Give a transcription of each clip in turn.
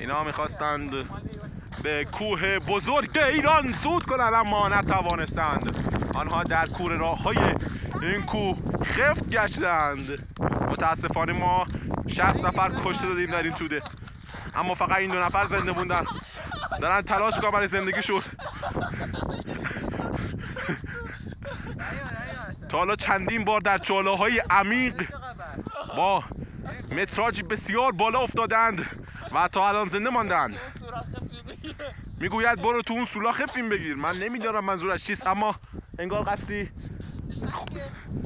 اینا میخواستند به کوه بزرگ ایران صعود کنند اما نتوانستند. آنها در کوره راه‌های این کوه خفت گشتند. متاسفانه ما 60 نفر کشته دادیم در این توده، اما فقط این 2 نفر زنده موندن، دارن تلاش میکنن برای زندگیشون. تا حالا چندین بار در چاله‌های عمیق با متراژ بسیار بالا افتادند و تا الان زنده ماندند. میگوید برو تو اون سولاخ فیلم بگیر. من نمیدونم منظورش چیست، اما انگار قصدی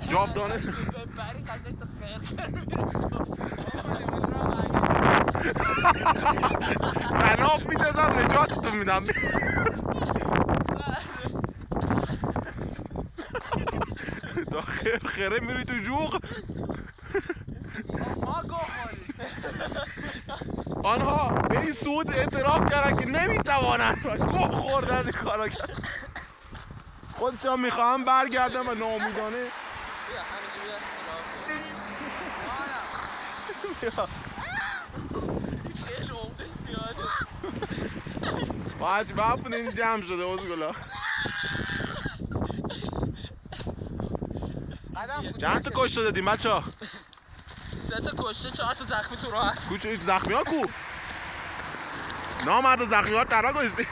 جاودانه. تناب میدازم نجاتتون میدم. دا خیره میری تو جوغ. آنها به این سود اعتراف کردن که نمیتوانند. گوه خوردن کارا کرد. خودشان میخواهم برگردم و ناامیدانه باید بپون این جمع شده اوزگلا. چند تا کشته دادیم بچه ها؟ 3 تا کشته 4 تا زخمی تو راه. زخمی ها کو؟ نامرد زخمی ها رو تنها کشتی.